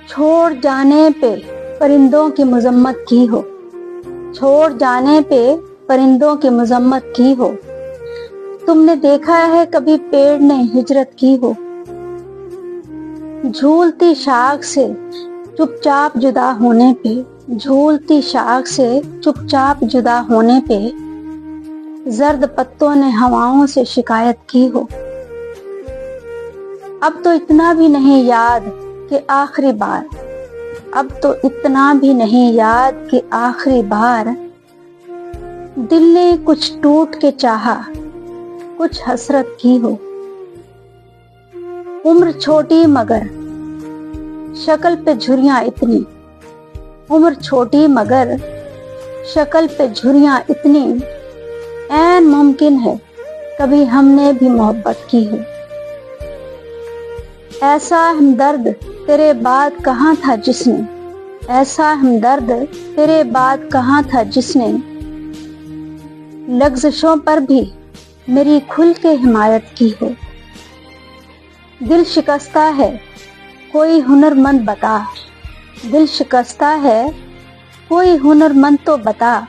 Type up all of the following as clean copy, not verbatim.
چھوڑ جانے پہ پرندوں کی مذمت کی ہو، چھوڑ جانے پہ پرندوں کی مذمت کی ہو، تم نے دیکھا ہے کبھی پیڑ نے ہجرت کی ہو؟ جھولتی شاخ سے چپ چاپ جدا ہونے پہ، جھولتی شاخ سے چپ چاپ جدا ہونے پہ زرد پتوں نے ہواؤں سے شکایت کی ہو۔ اب تو اتنا بھی نہیں یاد کہ آخری بار، اب تو اتنا بھی نہیں یاد کہ آخری بار دل نے کچھ ٹوٹ کے چاہا، کچھ حسرت کی ہو۔ عمر چھوٹی مگر شکل پہ جھریاں اتنی، عمر چھوٹی مگر شکل پہ جھریاں اتنی، عین ممکن ہے کبھی ہم نے بھی محبت کی ہو۔ ایسا ہمدرد تیرے بعد کہاں تھا جس نے، ایسا ہمدرد تیرے بعد کہاں تھا جس نے لغزشوں پر بھی میری کھل کے حمایت کی ہو۔ دل شکستہ ہے کوئی ہنرمند بتا، دل شکستہ ہے کوئی ہنرمند تو بتا،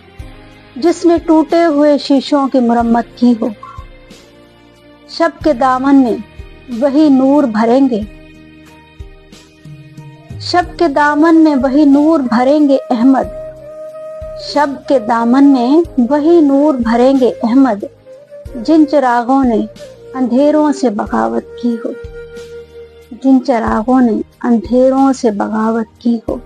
جس نے ٹوٹے ہوئے شیشوں کی مرمت کی ہو۔ شب کے دامن میں وہی نور بھریں گے، شب کے دامن میں وہی نور بھریں گے احمد، شب کے دامن میں وہی نور بھریں گے احمد، جن چراغوں نے اندھیروں سے بغاوت کی ہو، جن چراغوں نے اندھیروں سے بغاوت کی ہو۔